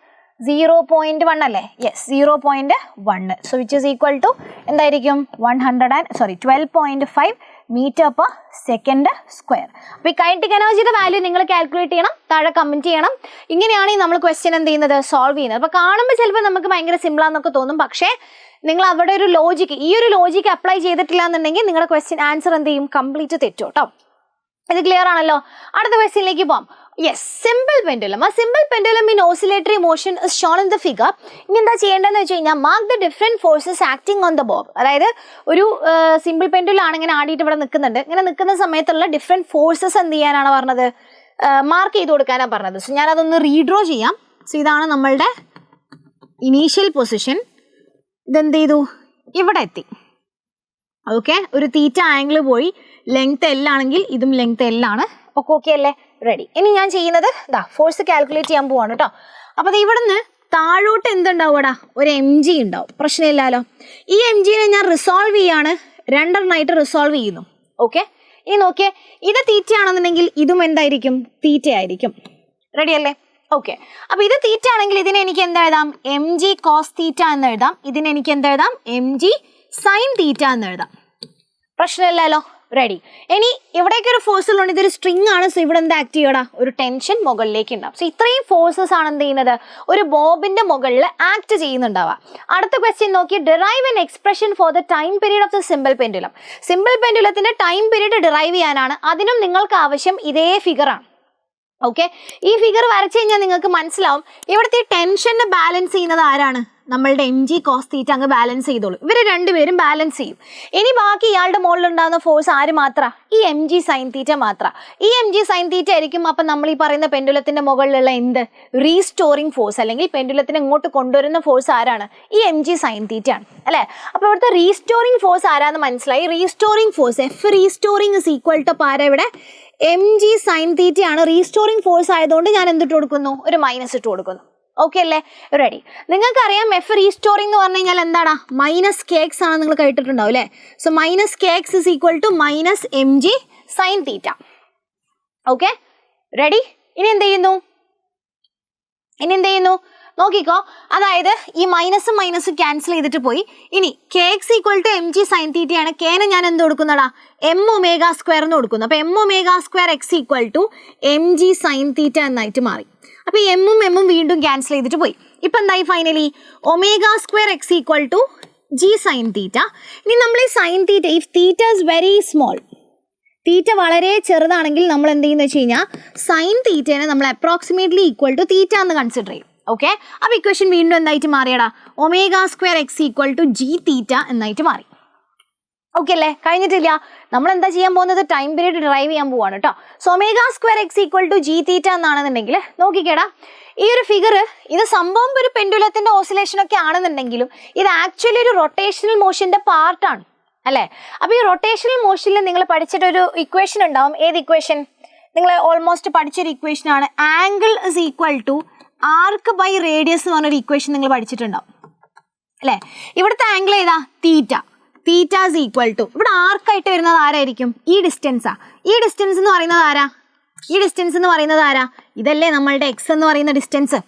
0.1 അല്ലേ? Yes, 0.1. So which is equal to എന്തായിരിക്കും? 12.5 മീറ്റർ പെർ സെക്കൻഡ് സ്ക്വയർ. അപ്പോൾ ഈ കൈനറ്റിക് എനർജിയുടെ വാല്യൂ നിങ്ങൾ കാൽക്കുലേറ്റ് ചെയ്യണം, താഴെ കമൻറ്റ് ചെയ്യണം. ഇങ്ങനെയാണ് നമ്മൾ ക്വസ്റ്റ്യൻ എന്ത് ചെയ്യുന്നത്? സോൾവ് ചെയ്യുന്നത്. അപ്പോൾ കാണുമ്പോൾ ചിലപ്പോൾ നമുക്ക് ഭയങ്കര സിമ്പിളാന്നൊക്കെ തോന്നും, പക്ഷേ നിങ്ങൾ അവിടെ ഒരു ലോജിക്ക്, ഈ ഒരു ലോജിക്ക് അപ്ലൈ ചെയ്തിട്ടില്ല എന്നുണ്ടെങ്കിൽ നിങ്ങളുടെ ക്വസ്റ്റ്യൻ ആൻസർ എന്ത് ചെയ്യും? കംപ്ലീറ്റ് തെറ്റും കേട്ടോ. ഇത് ക്ലിയർ ആണല്ലോ? അടുത്ത ക്വസ്റ്റ്യനിലേക്ക് പോകാം. Yes, simple pendulum. A simple pendulum in oscillatory motion is shown in the figure. ഇനി എന്താ ചെയ്യേണ്ടതെന്ന് വെച്ച് കഴിഞ്ഞാൽ mark the different forces acting on the bob. അതായത് ഒരു സിമ്പിൾ പെൻഡുലം ആണ് ഇങ്ങനെ ആടിയിട്ട് ഇവിടെ നിൽക്കുന്നുണ്ട്. ഇങ്ങനെ നിൽക്കുന്ന സമയത്തുള്ള ഡിഫറെൻറ്റ് ഫോഴ്സസ് എന്ത് ചെയ്യാനാണ് പറഞ്ഞത്? മാർക്ക് ചെയ്ത് കൊടുക്കാനാണ് പറഞ്ഞത്. സോ ഞാനതൊന്ന് റീഡ്രോ ചെയ്യാം. സോ ഇതാണ് നമ്മളുടെ ഇനീഷ്യൽ പൊസിഷൻ. ഇതെന്ത് ചെയ്തു? ഇവിടെ എത്തി. ഓക്കെ, ഒരു തീറ്റ ആംഗിൾ പോയി. ലെങ്ത് എൽ ആണെങ്കിൽ ഇതും ലെങ്ത് എൽ ആണ്. ഒക്കെ ഓക്കെ അല്ലേ? റെഡി. ഇനി ഞാൻ ചെയ്യുന്നത് ഫോഴ്സ് കാൽക്കുലേറ്റ് ചെയ്യാൻ പോവാണ് കേട്ടോ. അപ്പോൾ ഇവിടുന്ന് താഴോട്ട് എന്തുണ്ടാവും? ഇവിടെ ഒരു mg ഉണ്ടാവും. പ്രശ്നമില്ലല്ലോ. ഈ mgനെ ഞാൻ റിസോൾവ് ചെയ്യാണ്, രണ്ടെണ്ണമായിട്ട് റിസോൾവ് ചെയ്യുന്നു. ഓക്കെ, ഇനി നോക്കിയേ, ഇത് തീറ്റ ആണെന്നുണ്ടെങ്കിൽ ഇതും എന്തായിരിക്കും? തീറ്റ ആയിരിക്കും. റെഡി അല്ലേ? ഓക്കെ, അപ്പോൾ ഇത് തീറ്റ ആണെങ്കിൽ ഇതിനെ എനിക്ക് എന്താ എഴുതാം? mg കോസ് തീറ്റ എന്ന് എഴുതാം. ഇതിനെ എനിക്ക് എന്താ എഴുതാം? mg സൈൻ തീറ്റ എന്ന് എഴുതാം. പ്രശ്നമില്ലല്ലോ? റെഡി. ഇനി ഇവിടേക്ക് ഒരു ഫോഴ്സ് ഉള്ളതുകൊണ്ട് ഇതൊരു സ്ട്രിങ് ആണ്. സോ ഇവിടെ എന്താ ആക്ട് ചെയ്യടാ? ഒരു ടെൻഷൻ മുകളിലേക്ക് ഉണ്ടാവും. സോ ഇത്രയും ഫോഴ്സസ് ആണ് എന്ത് ചെയ്യുന്നത്? ഒരു ബോബിന്റെ മുകളിൽ ആക്ട് ചെയ്യുന്നുണ്ടാവുക. അടുത്ത ക്വസ്റ്റ്യൻ നോക്കി, derive an expression for the time period of the simple pendulum. Simple പെൻഡുലത്തിന്റെ ടൈം പീരീഡ് ഡിറൈവ് ചെയ്യാനാണ്. അതിനും നിങ്ങൾക്ക് ആവശ്യം ഇതേ ഫിഗറാണ്. ഓക്കെ, ഈ ഫിഗർ വരച്ചു കഴിഞ്ഞാൽ നിങ്ങൾക്ക് മനസ്സിലാവും ഇവിടുത്തെ ടെൻഷനെ ബാലൻസ് ചെയ്യുന്നത് ആരാണ്? നമ്മളുടെ mg കോസ് തീറ്റ അങ്ങ് ബാലൻസ് ചെയ്തോളൂ. ഇവർ രണ്ടുപേരും ബാലൻസ് ചെയ്യും. ഇനി ബാക്കി ഇയാളുടെ മുകളിൽ ഉണ്ടാകുന്ന ഫോഴ്സ് ആര് മാത്രമാണ്? ഈ mg സൈൻ തീറ്റ മാത്രമാണ്. ഈ mg സൈൻ തീറ്റ ആയിരിക്കും അപ്പം നമ്മൾ ഈ പറയുന്ന പെൻഡുലത്തിന്റെ മുകളിലുള്ള എന്ത്? റീസ്റ്റോറിംഗ് ഫോഴ്സ്, അല്ലെങ്കിൽ പെൻഡുലത്തിനെ ഇങ്ങോട്ട് കൊണ്ടുവരുന്ന ഫോഴ്സ് ആരാണ്? ഈ mg സൈൻ തീറ്റ ആണ് അല്ലേ? അപ്പോൾ ഇവിടുത്തെ റീസ്റ്റോറിംഗ് ഫോഴ്സ് ആരാന്ന് മനസ്സിലായി. Restoring force f restoring is equal to ആരാ? ഇവിടെ mg സൈൻ തീറ്റ ആണ്. റീസ്റ്റോറിംഗ് ഫോഴ്സ് ആയതുകൊണ്ട് ഞാൻ എന്തിട്ട് കൊടുക്കുന്നു? ഒരു മൈനസ് ഇട്ട് കൊടുക്കുന്നു. ഓക്കെ അല്ലേ? റെഡി. നിങ്ങൾക്കറിയാം എഫ് റീസ്റ്റോറിംഗ് എന്ന് പറഞ്ഞു കഴിഞ്ഞാൽ എന്താണ്? മൈനസ് കെ എക്സ് ആണ് നിങ്ങൾ കേട്ടിട്ടുണ്ടാവും അല്ലേ? So minus k x is equal to minus m G sine theta. Okay, ready? ഇനി എന്ത് ചെയ്യുന്നു നോക്കിക്കോ. അതായത് ഈ മൈനസും മൈനസും ക്യാൻസൽ ചെയ്തിട്ട് പോയി. ഇനി k x equal to M G sine തീറ്റയാണ്. കെന് ഞാൻ എന്ത് കൊടുക്കുന്നടാ? എം ഒമേഗ സ്ക്വയർ എന്ന് കൊടുക്കുന്നു. അപ്പോൾ M omega square X equal to M G sine theta എന്നായിട്ട് മാറി. അപ്പോൾ ഈ എമ്മും വീണ്ടും ക്യാൻസൽ ചെയ്തിട്ട് പോയി. ഇപ്പം എന്തായി finally? Omega square X equal to G sine theta. ഇനി നമ്മൾ ഈ sine theta, if theta is very small, theta വളരെ ചെറുതാണെങ്കിൽ നമ്മൾ എന്ത് ചെയ്യുന്നത് വെച്ച് കഴിഞ്ഞാൽ സൈൻ തീറ്റേനെ നമ്മൾ അപ്രോക്സിമേറ്റ്ലി ഈക്വൽ ടു തീറ്റ എന്ന് കൺസിഡർ ചെയ്യും. ഓക്കെ, അപ്പോൾ ഇക്വേഷൻ വീണ്ടും എന്തായിട്ട് മാറിയടാ? Omega square X equal to G theta എന്നായിട്ട് മാറി. ഓക്കെ അല്ലേ? കഴിഞ്ഞിട്ടില്ല. നമ്മൾ എന്താ ചെയ്യാൻ പോകുന്നത്? ടൈം പീരീഡ് ഡ്രൈവ് ചെയ്യാൻ പോവാണ് കേട്ടോ. So omega square X equal to G theta എന്നാണെന്നുണ്ടെങ്കിൽ നോക്കിക്കേടാ, ഈ ഒരു ഫിഗർ ഇത് സംഭവം ഒരു പെൻഡുലത്തിന്റെ ഓസിലേഷൻ ഒക്കെ ആണെന്നുണ്ടെങ്കിലും ഇത് ആക്ച്വലി ഒരു റൊട്ടേഷണൽ മോഷന്റെ പാർട്ടാണ് അല്ലേ? അപ്പോൾ ഈ റൊട്ടേഷണൽ മോഷനിൽ നിങ്ങൾ പഠിച്ചിട്ടൊരു ഇക്വേഷൻ ഉണ്ടാവും. ഏത് ഇക്വേഷൻ? നിങ്ങൾ ഓൾമോസ്റ്റ് പഠിച്ചൊരു ഇക്വേഷൻ ആണ്. Angle is equal to arc by radius എന്ന് പറഞ്ഞൊരു ഇക്വേഷൻ നിങ്ങൾ പഠിച്ചിട്ടുണ്ടാവും അല്ലേ? ഇവിടുത്തെ ആംഗിൾ ഏതാ? Theta. Theta is equal to, ഇവിടെ ആർക്കായിട്ട് വരുന്നത് ആരായിരിക്കും? ഈ ഡിസ്റ്റൻസാ. ഈ ഡിസ്റ്റൻസ് എന്ന് പറയുന്നത് ആരാ? ഇതല്ലേ നമ്മളുടെ എക്സ് എന്ന് പറയുന്ന ഡിസ്റ്റൻസ്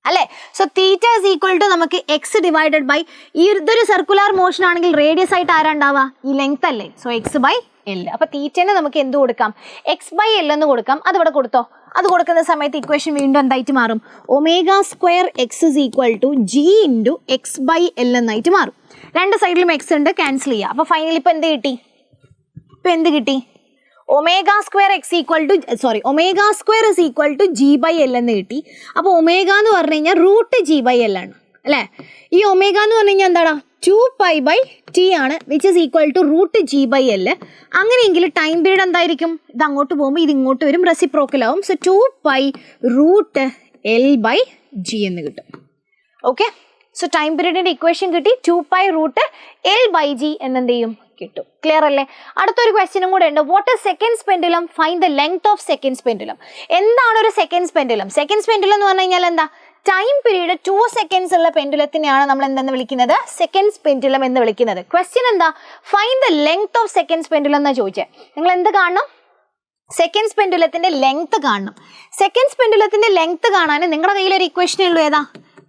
അല്ലേ? So theta is equal to നമുക്ക് എക്സ് ഡിവൈഡഡ് ബൈ, ഈ ഇതൊരു സർക്കുലർ മോഷൻ ആണെങ്കിൽ റേഡിയസ് ആയിട്ട് ആരാ ഉണ്ടാവുക? ഈ ലെങ്ത് അല്ലേ? So x by l. അപ്പോൾ തീറ്റനെ നമുക്ക് എന്ത് കൊടുക്കാം? എക്സ് ബൈ എൽ എന്ന് കൊടുക്കാം. അത് ഇവിടെ കൊടുത്തോ. അത് കൊടുക്കുന്ന സമയത്ത് ഇക്വേഷൻ വീണ്ടും എന്തായിട്ട് മാറും? Omega square X is equal to G into X by L എന്നായിട്ട് മാറും. രണ്ട് സൈഡിലും എക്സ് ഉണ്ട്, ക്യാൻസൽ ചെയ്യുക. അപ്പോൾ ഫൈനലി ഇപ്പം എന്ത് കിട്ടി? Omega square X equal to omega square is equal to g by l എന്ന് കിട്ടി. അപ്പോൾ ഒമേഗ എന്ന് പറഞ്ഞു കഴിഞ്ഞാൽ റൂട്ട് ജി ബൈ എൽ ആണ് അല്ലേ? ഈ ഒമേഗ എന്ന് പറഞ്ഞു കഴിഞ്ഞാൽ എന്താടാ? 2π/t ആണ്, which is equal to root g by l. അങ്ങനെയെങ്കിൽ ടൈം പീരീഡ് എന്തായിരിക്കും? ഇത് അങ്ങോട്ട് പോകുമ്പോൾ ഇത് ഇങ്ങോട്ട് വരും, റെസിപ്രോക്കൽ ആവും. സോ 2π√L/g എന്ന് കിട്ടും. ഓക്കെ, സോ ടൈം പീരീഡിന്റെ ഇക്വേഷൻ കിട്ടി. 2π√L/g എന്നെന്ത് ചെയ്യും? കിട്ടും. ക്ലിയർ അല്ലേ? അടുത്തൊരു ക്വസ്റ്റ്യനും കൂടെ ഉണ്ട്. What is seconds pendulum? Find the length of seconds pendulum. എന്താണ് ഒരു സെക്കൻഡ്സ് പെൻഡുലം? സെക്കൻഡ്സ് പെൻഡുലം എന്ന് പറഞ്ഞു കഴിഞ്ഞാൽ എന്താ? ടൈം പീരീഡ് 2 seconds ഉള്ള പെൻഡുലത്തിനെയാണ് നമ്മൾ എന്തെന്ന് വിളിക്കുന്നത്? സെക്കൻഡ്സ് പെൻഡുലം എന്ന് വിളിക്കുന്നത്. ക്വസ്റ്റ്യൻ എന്താ? Find the length of seconds pendulum എന്നാ ചോദിച്ചത്. നിങ്ങൾ എന്ത് കാണണം? സെക്കൻഡ്സ് പെൻഡുലത്തിന്റെ ലെങ്ത് കാണണം. സെക്കൻഡ്സ് പെൻഡുലത്തിന്റെ ലെങ്ത് കാണാൻ നിങ്ങളുടെ കയ്യിൽ ഒരു ഇക്വേഷനേ ഉള്ളൂ. ഏതാ?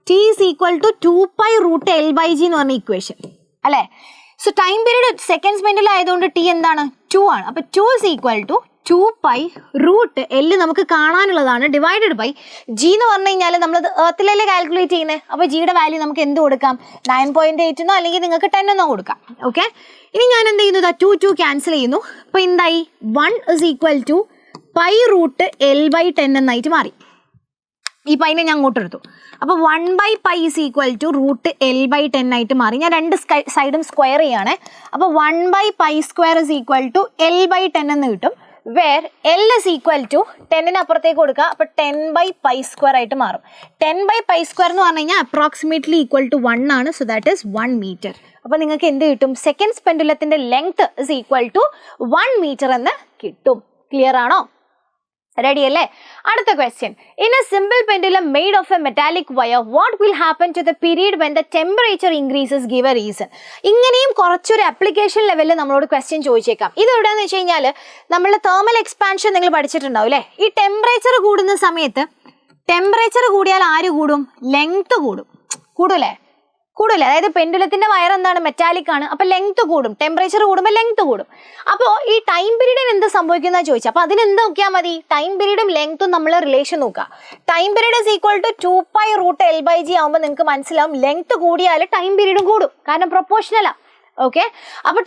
t is equal to 2π√L/g എന്ന് പറഞ്ഞ ഇക്വേഷൻ അല്ലേ? So time period seconds pendulum ആയതുകൊണ്ട് t എന്താണ്? 2 ആണ്. അപ്പോൾ 2 is equal to 2π√L നമുക്ക് കാണാനുള്ളതാണ് ഡിവൈഡഡ് ബൈ g എന്ന് പറഞ്ഞു കഴിഞ്ഞാൽ നമ്മളത് എർത്തിലല്ലേ കാൽക്കുലേറ്റ് ചെയ്യുന്നത്. അപ്പോൾ ജിയുടെ വാല്യൂ നമുക്ക് എന്ത് കൊടുക്കാം? 9.8 എന്നോ അല്ലെങ്കിൽ നിങ്ങൾക്ക് 10 എന്നോ കൊടുക്കാം. ഓക്കെ, ഇനി ഞാൻ എന്ത് ചെയ്യുന്നു? 2 ക്യാൻസൽ ചെയ്യുന്നു. അപ്പോൾ എന്തായി? 1 is equal to π√L/10 എന്നായിട്ട് മാറി. ഈ പൈനെ ഞാൻ അങ്ങോട്ട് എടുത്തു. അപ്പോൾ 1/π is equal to √L/10 ആയിട്ട് മാറി. ഞാൻ രണ്ട് സൈഡും സ്ക്വയർ ചെയ്യാണ്. അപ്പോൾ 1/π² is equal to L/10 എന്ന് കിട്ടും. Where L is equal to 10 അപ്പുറത്തേക്ക് കൊടുക്കുക. അപ്പോൾ 10/π² ആയിട്ട് മാറും. 10/π² എന്ന് പറഞ്ഞു കഴിഞ്ഞാൽ അപ്രോക്സിമേറ്റ്ലി ഈക്വൽ ടു 1 ആണ്. So that is 1 metre. അപ്പോൾ നിങ്ങൾക്ക് എന്ത് കിട്ടും? സെക്കൻഡ്സ് പെൻഡുലത്തിന്റെ length is equal to 1 metre എന്ന് കിട്ടും. ക്ലിയർ ആണോ? റെഡി അല്ലേ? അടുത്ത question. In a simple pendulum made of a metallic wire what will happen to the period when the temperature increases? Give a reason. ഇങ്ങനെയും കുറച്ചൊരു application ലെവലിൽ നമ്മളോട് question ചോദിച്ചേക്കാം. ഇത് എവിടെയാണെന്ന് വെച്ച് കഴിഞ്ഞാൽ നമ്മൾ തെർമൽ എക്സ്പാൻഷൻ നിങ്ങൾ പഠിച്ചിട്ടുണ്ടാവും അല്ലേ? ഈ ടെമ്പറേച്ചർ കൂടുന്ന സമയത്ത് ടെമ്പറേച്ചർ കൂടിയാൽ ആര് കൂടും? ലെങ്ത് കൂടൂലേ? അതായത് പെൻഡുലത്തിന്റെ വയർ എന്താണ്? മെറ്റാലിക് ആണ്. അപ്പോൾ ലെങ്ത് കൂടും. ടെമ്പറേച്ചർ കൂടുമ്പോൾ ലെങ്ത് കൂടും. അപ്പോൾ ഈ ടൈം പീരീഡിന് എന്ത് സംഭവിക്കുന്ന ചോദിച്ചാൽ അപ്പോൾ അതിനെന്ത് നോക്കിയാൽ മതി? ടൈം പീരീഡും ലെങ്ത്തും നമ്മൾ റിലേഷൻ നോക്കുക. Time period is equal to 2π√L/g ആകുമ്പോൾ നിങ്ങൾക്ക് മനസ്സിലാവും ലെങ്ത് കൂടിയാൽ ടൈം പീരീഡും കൂടും. കാരണം പ്രൊപ്പോർഷണലാ. ഓക്കെ, അപ്പോൾ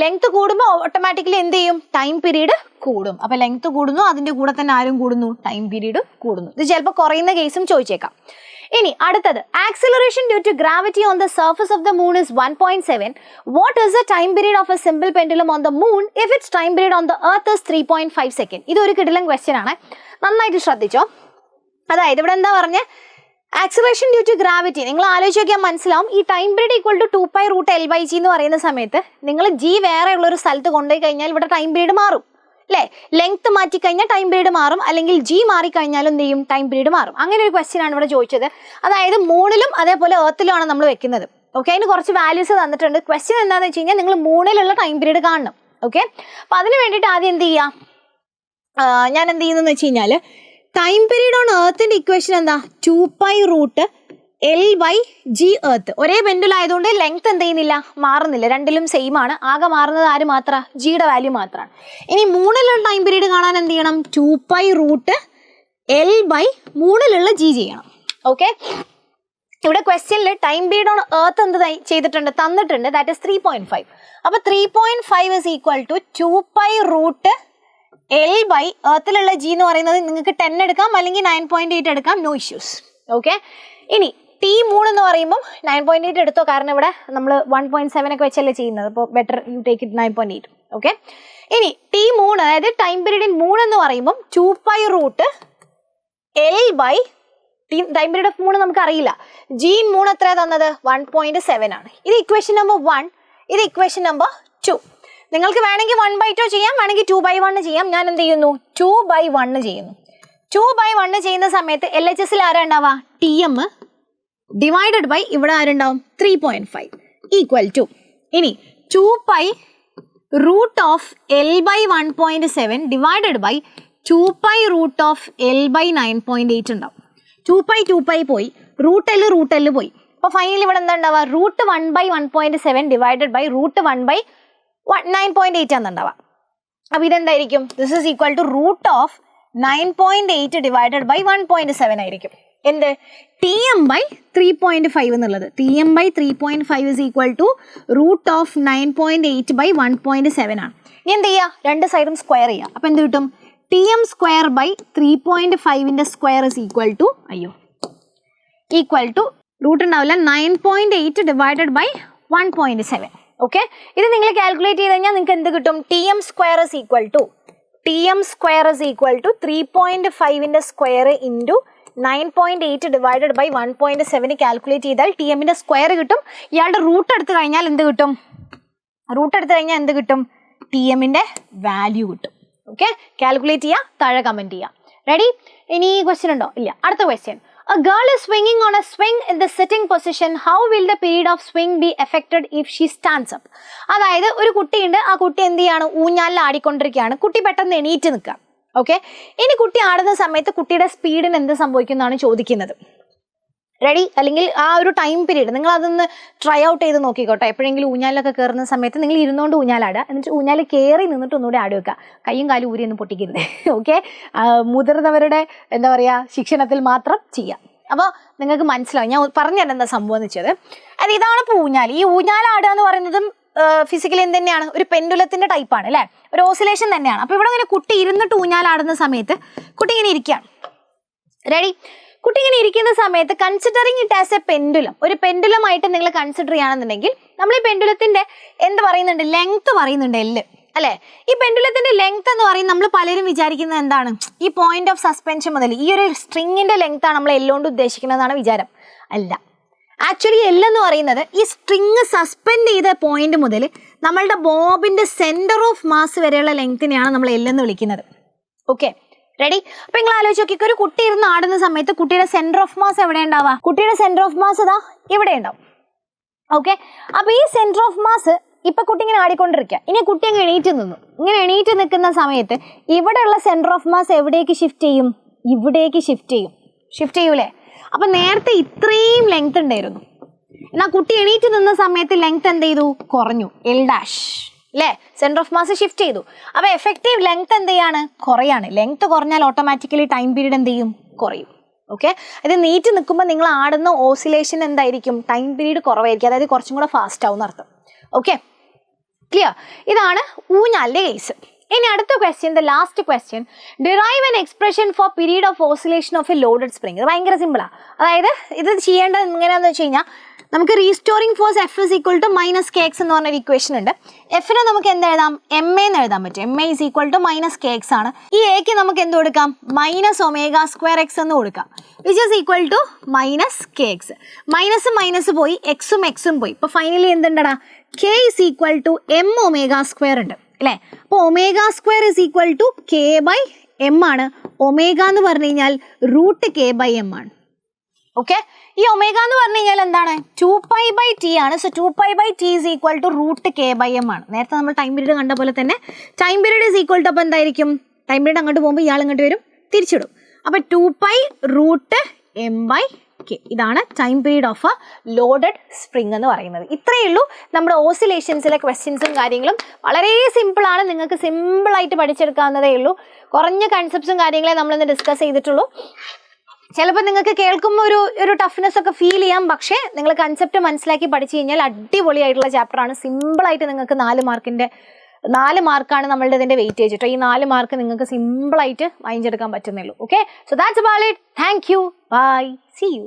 ലെങ്ത് കൂടുമ്പോൾ ഓട്ടോമാറ്റിക്കലി എന്ത് ചെയ്യും? ടൈം പീരീഡ് കൂടും. അപ്പോൾ ലെങ്ത് കൂടുന്നു, അതിന്റെ കൂടെ തന്നെ ആരും കൂടുന്നു? ടൈം പീരീഡ് കൂടുന്നു. ഇത് ചിലപ്പോൾ കുറയുന്ന കേസും ചോദിച്ചേക്കാം. ഇനി അടുത്തത്, acceleration due to gravity on the surface of the moon is 1.7. What is the time period of a simple pendulum on the moon if its time period on the earth is 3.5 seconds? ഇതൊരു കിടിലൻ question ആണ്, നന്നായിട്ട് ശ്രദ്ധിച്ചോ. അതായത് ഇവിടെ എന്താ പറഞ്ഞത്? Acceleration due to gravity. നിങ്ങൾ ആലോചിച്ച് നോക്കിയാൽ മനസ്സിലാവും. ഈ time period equal to 2π√L/g എന്ന് പറയുന്ന സമയത്ത് നിങ്ങൾ g വേറെ ഉള്ളൊരു സ്ഥലത്ത് കൊണ്ടുപോയി കഴിഞ്ഞാൽ ഇവിടെ ടൈം പീരീഡ് മാറും അല്ലേ? ലെങ്ത് മാറ്റിക്കഴിഞ്ഞാൽ ടൈം പീരീഡ് മാറും, അല്ലെങ്കിൽ ജി മാറിക്കഴിഞ്ഞാലും എന്ത് ചെയ്യും? ടൈം പീരീഡ് മാറും. അങ്ങനെ ഒരു ക്വസ്റ്റ്യൻ ആണ് ഇവിടെ ചോദിച്ചത്. അതായത് മൂണിലും അതേപോലെ എർത്തിലുമാണ് നമ്മൾ വെക്കുന്നത്. ഓക്കെ, അതിന് കുറച്ച് വാല്യൂസ് തന്നിട്ടുണ്ട്. ക്വസ്റ്റ്യൻ എന്താണെന്ന് വെച്ച് കഴിഞ്ഞാൽ നിങ്ങൾ മൂണിലുള്ള ടൈം പീരീഡ് കാണണം. ഓക്കെ, അപ്പം അതിന് വേണ്ടിയിട്ട് ആദ്യം എന്ത് ചെയ്യാം, ഞാൻ എന്ത് ചെയ്യുന്നതെന്ന് വെച്ച് കഴിഞ്ഞാൽ ടൈം പീരീഡ് ഓൺ എർത്തിൻ്റെ ഇക്വേഷൻ എന്താ? 2π√L/G earth. ഒരേ പെൻഡുലായതുകൊണ്ട് ലെങ്ത് എന്ത് ചെയ്യുന്നില്ല? മാറുന്നില്ല. രണ്ടിലും സെയിം ആണ്. ആകെ മാറുന്നത് ആര് മാത്രമാണ്? ജിയുടെ വാല്യൂ മാത്രമാണ്. ഇനി മൂന്നിലുള്ള ടൈം പീരീഡ് കാണാൻ എന്ത് ചെയ്യണം? 2π√L/3 G ചെയ്യണം. ഓക്കെ, ഇവിടെ ക്വസ്റ്റ്യനിൽ ടൈം പീരീഡ് ഓൺ എർത്ത് എന്ത് ചെയ്തിട്ടുണ്ട്? തന്നിട്ടുണ്ട്. That is 3.5. അപ്പോൾ 3.5 is equal to 2π√L/ എർത്തിലുള്ള ജി എന്ന് പറയുന്നത് നിങ്ങൾക്ക് 10 എടുക്കാം, അല്ലെങ്കിൽ 9.8 എടുക്കാം. No issues. ഓക്കെ, ഇനി T3 എന്ന് പറയുമ്പോൾ 9.8 എടുത്തോ, കാരണം ഇവിടെ നമ്മൾ 1.7 ഒക്കെ വെച്ചല്ലേ ചെയ്യുന്നത്. അപ്പോൾ better you take it 9.8. Okay, ഇനി T3 അതായത് ടൈം പീരീഡിൻ 3 എന്ന് പറയുമ്പോൾ 2π√L/ ടൈം പീരീഡ് ഓഫ് 3 നമുക്ക് അറിയില്ല. ജി 3 എത്രയാണ് തന്നത്? 1.7 ആണ്. ഇത് ഇക്വേഷൻ നമ്പർ 1, ഇത് ഇക്വേഷൻ നമ്പർ 2. നിങ്ങൾക്ക് വേണമെങ്കിൽ 1/2 ചെയ്യാം, വേണമെങ്കിൽ 2/1 ചെയ്യാം. ഞാൻ എന്ത് ചെയ്യുന്നു? 2/1 ചെയ്യുന്നു. 2/1 ചെയ്യുന്ന സമയത്ത് LHS ആരാ ഉണ്ടാവുക? TM ഡിവൈഡഡ് ബൈ ഇവിടെ ആരുണ്ടാവും? 3.5 ഈക്വൽ ടു ഇനി 2π√L/1.7 ഡിവൈഡഡ് ബൈ 2π√L/9.8 ഉണ്ടാവും. 2π പോയി, √L പോയി. അപ്പോൾ ഫൈനലി ഇവിടെ എന്താ ഉണ്ടാവുക? √1/1.7 ഡിവൈഡഡ് ബൈ √1/9.8 ആണ് ഉണ്ടാവുക. അപ്പോൾ ഇതെന്തായിരിക്കും? This is equal to √9.8 divided by 1.7 ആയിരിക്കും. എന്ത്? TM/3.5 എന്നുള്ളത്. TM/3.5 is equal to √9.8 by 1.7 ആണ്. ഇനി എന്ത് ചെയ്യുക? രണ്ട് സൈഡും സ്ക്വയർ ചെയ്യുക. അപ്പോൾ എന്ത് കിട്ടും? TM²/3.5 square is equal to root ഉണ്ടാവില്ല, 9.8 ഡിവൈഡഡ് ബൈ 1.7. ഓക്കെ, ഇത് നിങ്ങൾ കാൽക്കുലേറ്റ് ചെയ്ത് കഴിഞ്ഞാൽ നിങ്ങൾക്ക് എന്ത് കിട്ടും? TM² is equal to 3.5 square into 9.8 divided by 1.7 calculate ചെയ്താൽ TM സ്ക്വയർ കിട്ടും. ഇയാളുടെ റൂട്ട് എടുത്തു കഴിഞ്ഞാൽ എന്ത് കിട്ടും? TM വാല്യൂ കിട്ടും. ഓക്കെ, കാൽക്കുലേറ്റ് ചെയ്യുക, താഴെ കമൻറ്റ് ചെയ്യുക. റെഡി? ഇനി ക്വസ്റ്റ്യൻ ഉണ്ടോ? ഇല്ല. അടുത്ത question. A girl is swinging on a swing in the sitting position. How will the period of swing be affected if she stands up? അതായത് ഒരു കുട്ടിയുണ്ട്, ആ കുട്ടി എന്ത് ചെയ്യാണ്? ഊഞ്ഞാലിൽ ആടിക്കൊണ്ടിരിക്കുകയാണ്. കുട്ടി പെട്ടെന്ന് എണീറ്റ് നിൽക്കുക. ഓക്കെ, ഇനി കുട്ടി ആടുന്ന സമയത്ത് കുട്ടിയുടെ സ്പീഡിന് എന്ത് സംഭവിക്കുന്നതാണ് ചോദിക്കുന്നത്. റെഡി? അല്ലെങ്കിൽ ആ ഒരു ടൈം പീരീഡ് നിങ്ങൾ അതൊന്ന് ട്രൈ ഔട്ട് ചെയ്ത് നോക്കിക്കോട്ടെ. എപ്പോഴെങ്കിലും ഊഞ്ഞാലൊക്കെ കയറുന്ന സമയത്ത് നിങ്ങൾ ഇരുന്നുകൊണ്ട് ഊഞ്ഞാലാടുക, എന്നിട്ട് ഊഞ്ഞാൽ കയറി നിന്നിട്ട് ഒന്നുകൂടെ ആടി വെക്കുക. കയ്യും കാലും ഊരിയൊന്നും പൊട്ടിക്കരുത്. ഓക്കെ, മുതിർന്നവരുടെ എന്താ പറയുക ശിക്ഷണത്തിൽ മാത്രം ചെയ്യാം. അപ്പോൾ നിങ്ങൾക്ക് മനസ്സിലാവും ഞാൻ പറഞ്ഞുതരാം എന്താ സംഭവം എന്ന് വെച്ചത്. അത് ഇതാണ് ഇപ്പോൾ ഊഞ്ഞാൽ. ഈ ഊഞ്ഞാലാടുക എന്ന് പറയുന്നതും ഫിസിക്കലി എന്ത് തന്നെയാണ്? ഒരു പെൻഡുലത്തിൻ്റെ ടൈപ്പാണ് അല്ലേ? ഒരു ഓസിലേഷൻ തന്നെയാണ്. അപ്പോൾ ഇവിടെ ഇങ്ങനെ കുട്ടി ഇരുന്നിട്ട് ഊഞ്ഞാലാടുന്ന സമയത്ത് കുട്ടി ഇങ്ങനെ ഇരിക്കുകയാണ്. റെഡി? കുട്ടി ഇങ്ങനെ ഇരിക്കുന്ന സമയത്ത് considering it as A pendulum, ഒരു പെൻഡുലമായിട്ട് നിങ്ങൾ കൺസിഡർ ചെയ്യുകയാണെന്നുണ്ടെങ്കിൽ നമ്മൾ ഈ പെൻഡുലത്തിൻ്റെ എന്ത് പറയുന്നുണ്ട്? ലെങ്ത് പറയുന്നുണ്ട്, എല്ല് അല്ലേ? ഈ പെൻഡുലത്തിൻ്റെ ലെങ്ത് എന്ന് പറയുന്നത് നമ്മൾ പലരും വിചാരിക്കുന്നത് എന്താണ്? ഈ പോയിന്റ് ഓഫ് സസ്പെൻഷൻ മുതൽ ഈ ഒരു സ്ട്രിങ്ങിൻ്റെ ലെങ്ത്താണ് നമ്മൾ എല്ലുകൊണ്ട് ഉദ്ദേശിക്കുന്നതെന്നാണ് വിചാരം. അല്ല, ആക്ച്വലി എല്ലെന്ന് പറയുന്നത് ഈ സ്ട്രിങ് സസ്പെൻഡ് ചെയ്ത പോയിന്റ് മുതൽ നമ്മളുടെ ബോബിൻ്റെ സെൻറ്റർ ഓഫ് മാസ് വരെയുള്ള ലെങ്ത്തിനെയാണ് നമ്മൾ എല്ലെന്ന് വിളിക്കുന്നത്. Okay, ready? അപ്പോൾ നിങ്ങൾ ആലോചിച്ച് നോക്കി, ഒരു കുട്ടി ഇരുന്ന് ആടുന്ന സമയത്ത് കുട്ടിയുടെ സെൻറ്റർ ഓഫ് മാസ് എവിടെ ഉണ്ടാവുക? കുട്ടിയുടെ സെൻറ്റർ ഓഫ് മാസ് ഇതാ ഇവിടെ ഉണ്ടാവും. ഓക്കെ, അപ്പോൾ ഈ സെൻറ്റർ ഓഫ് മാസ് ഇപ്പം കുട്ടി ഇങ്ങനെ ആടിക്കൊണ്ടിരിക്കുക. ഇനി കുട്ടി അങ്ങ് എണീറ്റ് നിന്നു. ഇങ്ങനെ എണീറ്റ് നിൽക്കുന്ന സമയത്ത് ഇവിടെയുള്ള സെൻറ്റർ ഓഫ് മാസ് എവിടേക്ക് ഷിഫ്റ്റ് ചെയ്യും? ഇവിടേക്ക് ഷിഫ്റ്റ് ചെയ്യൂലേ? അപ്പം നേരത്തെ ഇത്രയും ലെങ്ത് ഉണ്ടായിരുന്നു, എന്നാൽ കുട്ടി എണീറ്റ് നിന്ന സമയത്ത് ലെങ്ത് എന്ത് ചെയ്തു? കുറഞ്ഞു. L' അല്ലേ? സെൻറ്റർ ഓഫ് മാസ് ഷിഫ്റ്റ് ചെയ്തു. അപ്പോൾ എഫക്റ്റീവ് ലെങ്ത് എന്ത് ചെയ്യാണ്? കുറയാണ്. ലെങ്ത് കുറഞ്ഞാൽ ഓട്ടോമാറ്റിക്കലി ടൈം പീരീഡ് എന്ത് ചെയ്യും? കുറയും. ഓക്കെ, അത് നീറ്റ് നിൽക്കുമ്പോൾ നിങ്ങൾ ആടുന്ന ഓസിലേഷൻ എന്തായിരിക്കും? ടൈം പീരീഡ് കുറവായിരിക്കും, അതായത് കുറച്ചും കൂടെ ഫാസ്റ്റ് ആവും എന്നർത്ഥം. Okay, clear? ഇതാണ് ഊഞ്ഞാലിൻ്റെ കേസ്. ഇനി അടുത്ത question, the last question, derive an expression for period of oscillation of A loaded spring. ഇത് ഭയങ്കര സിമ്പിളാണ്. അതായത് ഇത് ചെയ്യേണ്ടത് എങ്ങനെയാണെന്ന് വെച്ച് കഴിഞ്ഞാൽ നമുക്ക് restoring force F is equal to -kx എന്ന് പറഞ്ഞൊരു ഇക്വേഷൻ ഉണ്ട്. എഫിനെ നമുക്ക് എന്ത് എഴുതാം? MA എന്ന് എഴുതാൻ പറ്റും. MA is equal to -kx ആണ്. ഈ എക്ക് നമുക്ക് എന്ത് കൊടുക്കാം? -ω²x എന്ന് കൊടുക്കാം, which is equal to -kx. Minus പോയി, എക്സും പോയി. ഇപ്പോൾ ഫൈനലി എന്തുണ്ടടാ? K is equal to mω² ഉണ്ട്. അല്ലേ? അപ്പോൾ omega square is equal to K by M ആണ്. ഒമേഗ എന്ന് പറഞ്ഞു കഴിഞ്ഞാൽ റൂട്ട് കെ ബൈ എം ആണ്. ഓക്കെ, ഈ ഒമേഗ എന്ന് പറഞ്ഞു കഴിഞ്ഞാൽ എന്താണ്? 2π/t ആണ്. So 2π/t is equal to root K by M ആണ്. നേരത്തെ നമ്മൾ ടൈം പീരീഡ് കണ്ട പോലെ തന്നെ time period is equal to അപ്പോൾ എന്തായിരിക്കും? ടൈം പീരീഡ് അങ്ങോട്ട് പോകുമ്പോൾ ഇയാൾ ഇങ്ങോട്ട് വരും, തിരിച്ചിടും. അപ്പോൾ 2π√m/k ഇതാണ് time period of A loaded spring എന്ന് പറയുന്നത്. ഇത്രയേ ഉള്ളൂ നമ്മുടെ ഓസിലേഷൻസിലെ ക്വസ്റ്റ്യൻസും കാര്യങ്ങളും. വളരെ സിമ്പിളാണ്, നിങ്ങൾക്ക് സിമ്പിളായിട്ട് പഠിച്ചെടുക്കാവുന്നതേ ഉള്ളൂ. കുറഞ്ഞ കൺസെപ്റ്റ്സും കാര്യങ്ങളെ നമ്മളിന്ന് ഡിസ്കസ് ചെയ്തിട്ടുള്ളൂ. ചിലപ്പോൾ നിങ്ങൾക്ക് കേൾക്കുമ്പോൾ ഒരു ടഫ്നെസ് ഒക്കെ ഫീൽ ചെയ്യാം. പക്ഷേ നിങ്ങൾ കൺസെപ്റ്റ് മനസ്സിലാക്കി പഠിച്ചു കഴിഞ്ഞാൽ അടിപൊളിയായിട്ടുള്ള ചാപ്റ്ററാണ്. സിമ്പിളായിട്ട് നിങ്ങൾക്ക് 4 മാർക്കാണ് നമ്മളുടെ ഇതിൻ്റെ വെയിറ്റേജ് കേട്ടോ. ഈ 4 മാർക്ക് നിങ്ങൾക്ക് സിമ്പിളായിട്ട് വാങ്ങിച്ചെടുക്കാൻ പറ്റുന്നുള്ളൂ. Okay, so that's about it. Thank you, bye, see U.